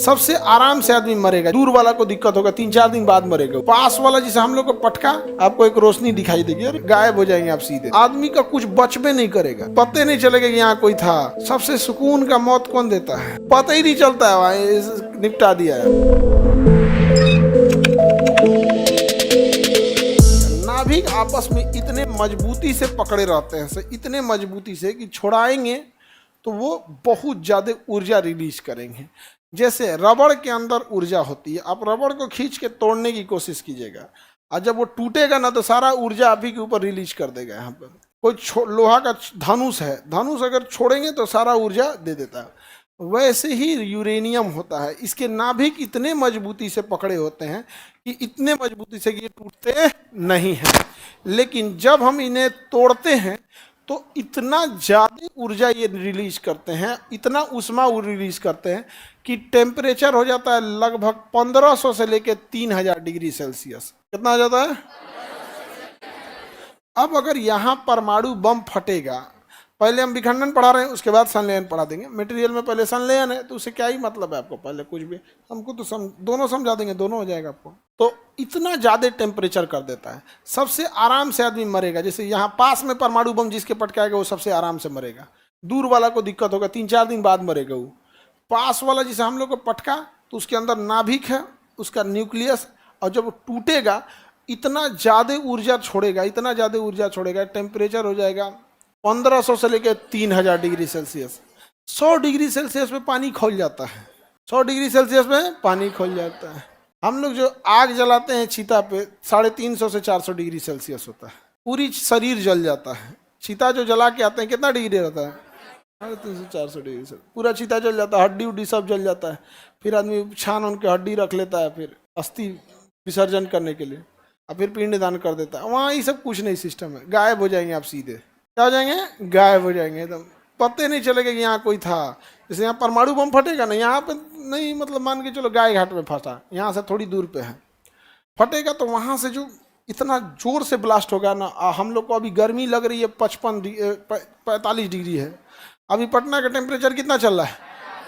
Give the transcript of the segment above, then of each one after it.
सबसे आराम से आदमी मरेगा। दूर वाला को दिक्कत होगा, 3-4 दिन बाद मरेगा। पास वाला जिसे हम लोग को पटका, आपको एक रोशनी दिखाई देगी और गायब हो जाएंगे आप सीधे। आदमी का कुछ बचबे नहीं करेगा, पते नहीं चलेगा कि यहाँ कोई था। सबसे सुकून का मौत कौन देता है? पता ही नहीं चलता है, वहाँ निपटा दिया है। नाभिक आपस में इतने मजबूती से पकड़े रहते हैं, इतने मजबूती से कि छोड़ाएंगे तो वो बहुत ज्यादा ऊर्जा रिलीज करेंगे। जैसे रबड़ के अंदर ऊर्जा होती है, आप रबड़ को खींच के तोड़ने की कोशिश कीजिएगा, और जब वो टूटेगा ना तो सारा ऊर्जा आप ही के ऊपर रिलीज कर देगा। यहाँ पर कोई लोहा का धनुष है, धनुष अगर छोड़ेंगे तो सारा ऊर्जा दे देता है। वैसे ही यूरेनियम होता है, इसके नाभिक इतने मजबूती से पकड़े होते हैं कि इतने मजबूती से कि ये टूटते नहीं हैं। लेकिन जब हम इन्हें तोड़ते हैं तो इतना ज़्यादा ऊर्जा ये रिलीज करते हैं, इतना ऊष्मा रिलीज करते हैं कि टेम्परेचर हो जाता है लगभग 1500 से लेकर 3000 डिग्री सेल्सियस। कितना हो जाता है? अब अगर यहाँ परमाणु बम फटेगा, पहले हम विखंडन पढ़ा रहे हैं, उसके बाद संलयन पढ़ा देंगे। मटेरियल में पहले संलयन है तो उससे क्या ही मतलब है आपको, पहले कुछ भी हमको तो दोनों समझा देंगे, दोनों हो जाएगा आपको। तो इतना ज़्यादा टेम्परेचर कर देता है, सबसे आराम से आदमी मरेगा। जैसे यहाँ पास में परमाणु बम जिसके पटकाएगा वो सबसे आराम से मरेगा। दूर वाला को दिक्कत होगा, 3-4 दिन बाद मरेगा वो। पास वाला जिसे हम लोग को पटका तो उसके अंदर नाभिक है, उसका न्यूक्लियस, और जब वो टूटेगा इतना ज़्यादा ऊर्जा छोड़ेगा, इतना ज़्यादा ऊर्जा छोड़ेगा, टेम्परेचर हो जाएगा 1500 से लेकर 3000 डिग्री सेल्सियस। 100 डिग्री सेल्सियस में पानी खौल जाता है, 100 डिग्री सेल्सियस में पानी खौल जाता है। हम लोग जो आग जलाते हैं चिता पे, 350 से 400 डिग्री सेल्सियस होता है, पूरी शरीर जल जाता है। चिता जो जला के आते हैं कितना डिग्री रहता है? 350-400 डिग्री से पूरा चिता जल जाता है, हड्डी उड्डी सब जल जाता है। फिर आदमी छान उनके हड्डी रख लेता है, फिर अस्थि विसर्जन करने के लिए, और फिर पिंड दान कर देता है। वहाँ ये सब कुछ नहीं सिस्टम है, गायब हो जाएंगे आप सीधे। क्या हो जाएंगे? गायब हो जाएंगे एकदम, पते नहीं चलेगा कि यहाँ कोई था। जैसे यहाँ परमाणु बम फटेगा ना, यहाँ पे नहीं, मतलब मान के चलो गाय घाट में फंसा, यहाँ से थोड़ी दूर पे है, फटेगा तो वहाँ से जो इतना जोर से ब्लास्ट होगा ना। हम लोग को अभी गर्मी लग रही है, 45 डिग्री है। अभी पटना का टेम्परेचर कितना चल रहा है?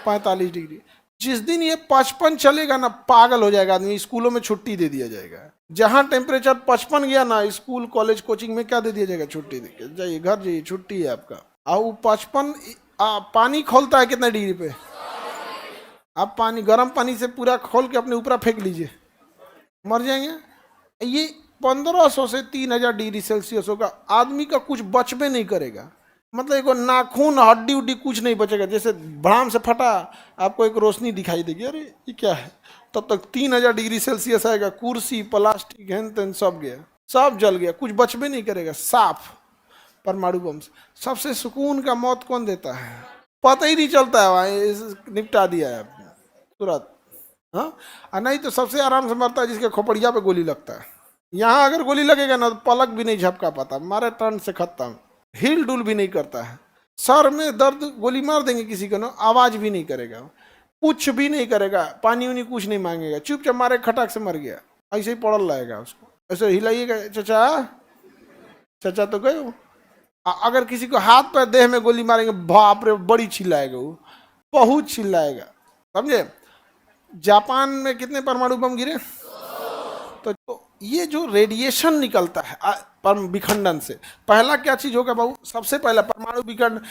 45 डिग्री। जिस दिन ये 55 चलेगा ना, पागल हो जाएगा आदमी, स्कूलों में छुट्टी दे दिया जाएगा। जहाँ टेम्परेचर 55 गया ना, स्कूल कॉलेज कोचिंग में क्या दे दिया जाएगा? छुट्टी देके जाइए, घर जाइए, छुट्टी है आपका। और 55 पानी खोलता है कितना डिग्री पे? आप पानी, गर्म पानी से पूरा खोल के अपने ऊपर फेंक लीजिए, मर जाएंगे। ये 1500 से 3000 डिग्री सेल्सियस होगा, आदमी का कुछ बचबे नहीं करेगा। मतलब एक नाखून, हड्डी उड्डी कुछ नहीं बचेगा। जैसे भड़ाम से फटा, आपको एक रोशनी दिखाई देगी, अरे ये क्या है, तब तक 3000 डिग्री सेल्सियस आएगा, कुर्सी प्लास्टिक हेन तेन सब गया, सब जल गया, कुछ बचबे नहीं करेगा, साफ परमाणु बम से। सबसे सुकून का मौत कौन देता है? पता ही नहीं चलता है, वहाँ निपटा दिया है तुरंत। हाँ, नहीं तो सबसे आराम से मरता है जिसके खोपड़िया पे गोली लगता है। यहाँ अगर गोली लगेगा ना तो पलक भी नहीं झपका पाता, मारे टर्न से खत्म, हिल डुल भी नहीं करता है। सर में दर्द, गोली मार देंगे किसी को ना, आवाज भी नहीं करेगा, कुछ भी नहीं करेगा, पानी उनी कुछ नहीं मांगेगा, चुपचाप मारे खटाक से मर गया, ऐसे ही पड़ल रहेगा। उसको ऐसे हिलाइएगा, चचा चचा तो गए। अगर किसी को हाथ पैर देह में गोली मारेंगे, बाप रे, बड़ी चिल्लाएगा वो, बहुत चिल्लाएगा, समझे। जापान में कितने परमाणु बम गिरे? तो ये जो रेडिएशन निकलता है विखंडन से, पहला क्या चीज होगा बाबू? सबसे पहला परमाणु विखंडन।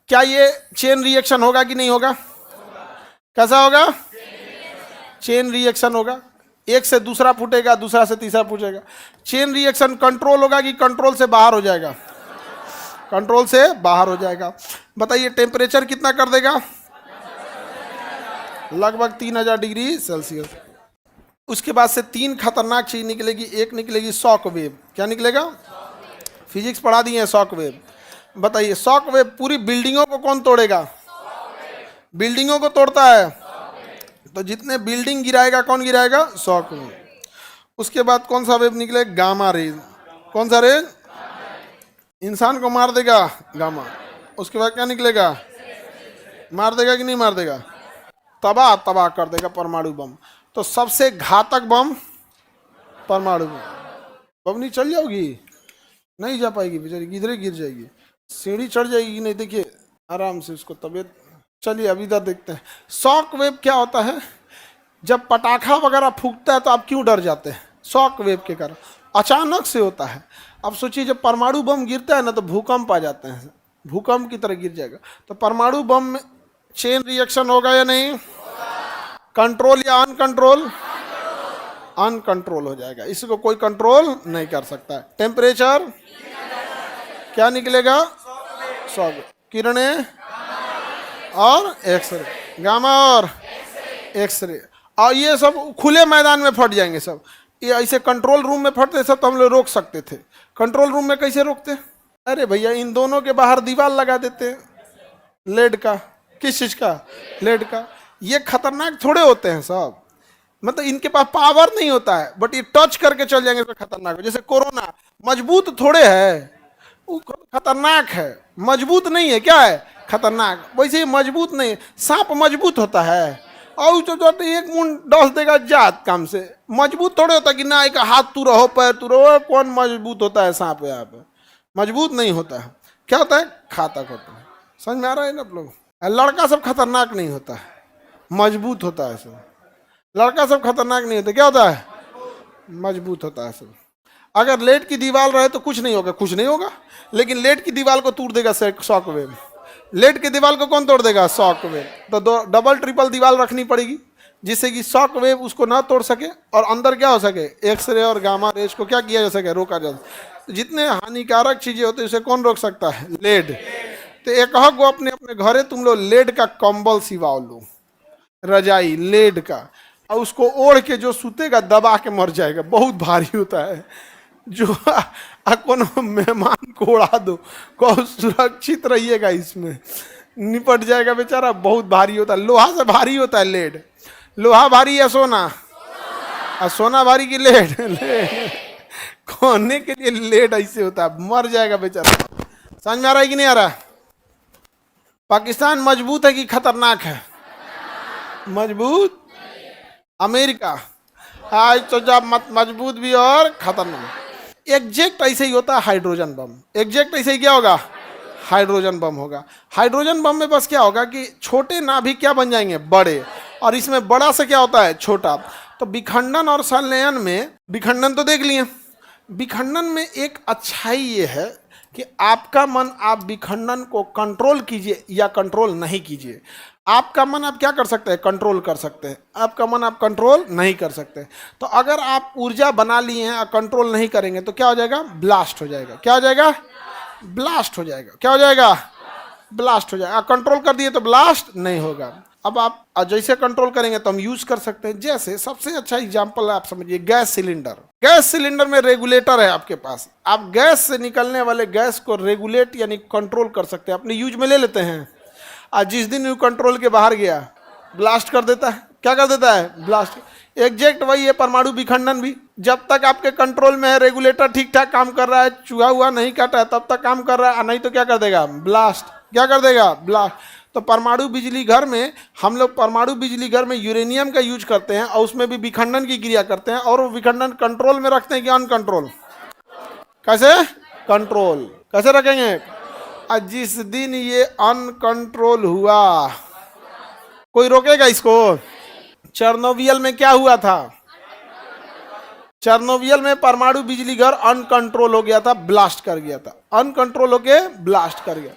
क्या ये चेन रिएक्शन होगा कि नहीं होगा? कैसा होगा? चेन रिएक्शन होगा, एक से दूसरा फूटेगा, दूसरा से तीसरा फूटेगा। चेन रिएक्शन कंट्रोल होगा कि कंट्रोल से बाहर हो जाएगा? कंट्रोल से बाहर हो जाएगा। बताइए टेम्परेचर कितना कर देगा? लगभग 3000 डिग्री सेल्सियस। उसके बाद से 3 खतरनाक चीज निकलेगी। एक निकलेगी शॉक वेव। क्या निकलेगा? फिजिक्स पढ़ा दिए हैं, शॉक वेव। बताइए शॉक वेव पूरी बिल्डिंगों को कौन तोड़ेगा? बिल्डिंगों को तोड़ता है, तो जितने बिल्डिंग गिराएगा कौन गिराएगा? Shock wave. उसके बाद कौन सा वेव निकलेगा? Gamma rays. कौन सा रेज? इंसान को मार देगा, गामा। उसके बाद क्या निकलेगा? मार देगा कि नहीं मार देगा? तबाह तबाह कर देगा, परमाणु बम। तो सबसे घातक बम परमाणु बम। बमनी चल जाओगी, नहीं जा पाएगी बेचारी, किधरे गिर जाएगी, सीढ़ी चढ़ जाएगी नहीं। देखिए आराम से उसको तबीयत। चलिए अब इधर देखते हैं शॉक वेव क्या होता है। जब पटाखा वगैरह फूटता है तो आप क्यों डर जाते हैं? शॉक वेव के कारण, अचानक से होता है। अब सोचिए जब परमाणु बम गिरता है ना तो भूकंप आ जाते हैं, भूकंप की तरह गिर जाएगा। तो परमाणु बम में चेन रिएक्शन होगा या नहीं? कंट्रोल या अनकंट्रोल? अनकंट्रोल हो जाएगा, इसको कोई कंट्रोल नहीं कर सकता है। टेम्परेचर क्या निकलेगा? शॉक, किरणें और एक्सरे, गामा और एक्सरे, और ये सब खुले मैदान में फट जाएंगे सब। ये ऐसे कंट्रोल रूम में फटते सब तो हम लोग रोक सकते थे, कंट्रोल रूम में कैसे रोकते? अरे भैया इन दोनों के बाहर दीवार लगा देते लेड का। किस चीज का? लेड का। ये खतरनाक थोड़े होते हैं सब, मतलब इनके पास पावर नहीं होता है, बट ये टच करके चल जाएंगे तो खतरनाक। जैसे कोरोना मजबूत थोड़े है, वो खतरनाक है, मजबूत नहीं है, क्या है? खतरनाक। वैसे ही मजबूत नहीं है, सांप मजबूत होता है और तो एक मुंड डस देगा जात काम से। मजबूत थोड़े होता कि ना एक हाथ तू रहो पैर तू रहो, कौन मजबूत होता है? सांप यहाँ पे मजबूत नहीं होता है, क्या होता है? घातक होता है। समझ में आ रहा है ना आप लोग? लड़का सब खतरनाक नहीं होता है, मजबूत होता है सब। लड़का सब खतरनाक नहीं होता, क्या होता है? मजबूत होता है सब। अगर लेड की दीवार रहे तो कुछ नहीं होगा, कुछ नहीं होगा, लेकिन लेड की दीवार को तोड़ देगा शॉक वेव। लेड की दीवार को कौन तोड़ देगा? Shock wave. तो दो डबल ट्रिपल दीवार रखनी पड़ेगी जिससे कि शॉक वेव उसको ना तोड़ सके और अंदर क्या हो सके? एक्सरे और गामा रेज को क्या किया जा सके? रोका जा सके। जितने हानिकारक चीजें होती है उसे कौन रोक सकता है? लेड। तो एक को अपने अपने घरे तुम लोग लेड का कंबल सिवाओ लो, रजाई लेड का, और उसको ओढ़ के जो सूतेगा दबा के मर जाएगा, बहुत भारी होता है। जो कोनो मेहमान को उड़ा दो, को सुरक्षित रहिएगा, इसमें निपट जाएगा बेचारा, बहुत भारी होता है। लोहा से भारी होता है लेड। लोहा भारी या सोना? और सोना भारी की लेड? लेड खोने के लिए लेड ऐसे होता है, मर जाएगा बेचारा। समझ में आ रहा है कि नहीं आ रहा? पाकिस्तान मजबूत है कि खतरनाक है? मजबूत। अमेरिका आज तो जब मजबूत भी और खतरनाक। एग्जैक्ट ऐसे ही होता है हाइड्रोजन बम। एग्जैक्ट ऐसे ही क्या होगा? हाइड्रोजन बम होगा। हाइड्रोजन बम में बस क्या होगा कि छोटे नाभिक क्या बन जाएंगे? बड़े, और इसमें बड़ा से क्या होता है? छोटा। तो विखंडन और संलयन में, विखंडन तो देख लिए, विखंडन में एक अच्छाई ये है कि आपका मन, आप विखंडन को कंट्रोल कीजिए या कंट्रोल नहीं कीजिए। आपका मन आप क्या कर सकते हैं? कंट्रोल कर सकते हैं। आपका मन आप कंट्रोल नहीं कर सकते। तो अगर आप ऊर्जा बना लिए हैं और कंट्रोल नहीं करेंगे तो क्या हो जाएगा? ब्लास्ट हो जाएगा। क्या हो जाएगा? ब्लास्ट हो जाएगा। क्या हो जाएगा? ब्लास्ट हो जाएगा। कंट्रोल कर दिए तो ब्लास्ट नहीं होगा। अब आप जैसे कंट्रोल करेंगे तो हम यूज कर सकते हैं। जैसे सबसे अच्छा एग्जांपल आप समझिए, गैस सिलेंडर। गैस सिलेंडर में रेगुलेटर है आपके पास, आप गैस से निकलने वाले गैस को रेगुलेट यानी कंट्रोल कर सकते हैं, अपने यूज में ले लेते हैं। आज जिस दिन कंट्रोल के बाहर गया ब्लास्ट कर देता है। क्या कर देता है? ब्लास्ट। एग्जैक्ट वही है परमाणु विखंडन भी। जब तक आपके कंट्रोल में है, रेगुलेटर ठीक ठाक काम कर रहा है, चूहा हुआ नहीं काटा है, तब तक काम कर रहा है, नहीं तो क्या कर देगा? ब्लास्ट। क्या कर देगा? ब्लास्ट। तो परमाणु बिजली घर में हम लोग, परमाणु बिजली घर में यूरेनियम का यूज करते हैं और उसमें भी विखंडन की क्रिया करते हैं, और वो विखंडन कंट्रोल में रखते हैं कि अनकंट्रोल? कैसे? कंट्रोल। कैसे रखेंगे? जिस दिन ये अनकंट्रोल हुआ, कोई रोकेगा इसको? चेरनोबिल में क्या हुआ था? चेरनोबिल में परमाणु बिजली घर अनकंट्रोल हो गया था, ब्लास्ट कर गया था। अनकंट्रोल होके ब्लास्ट कर गया।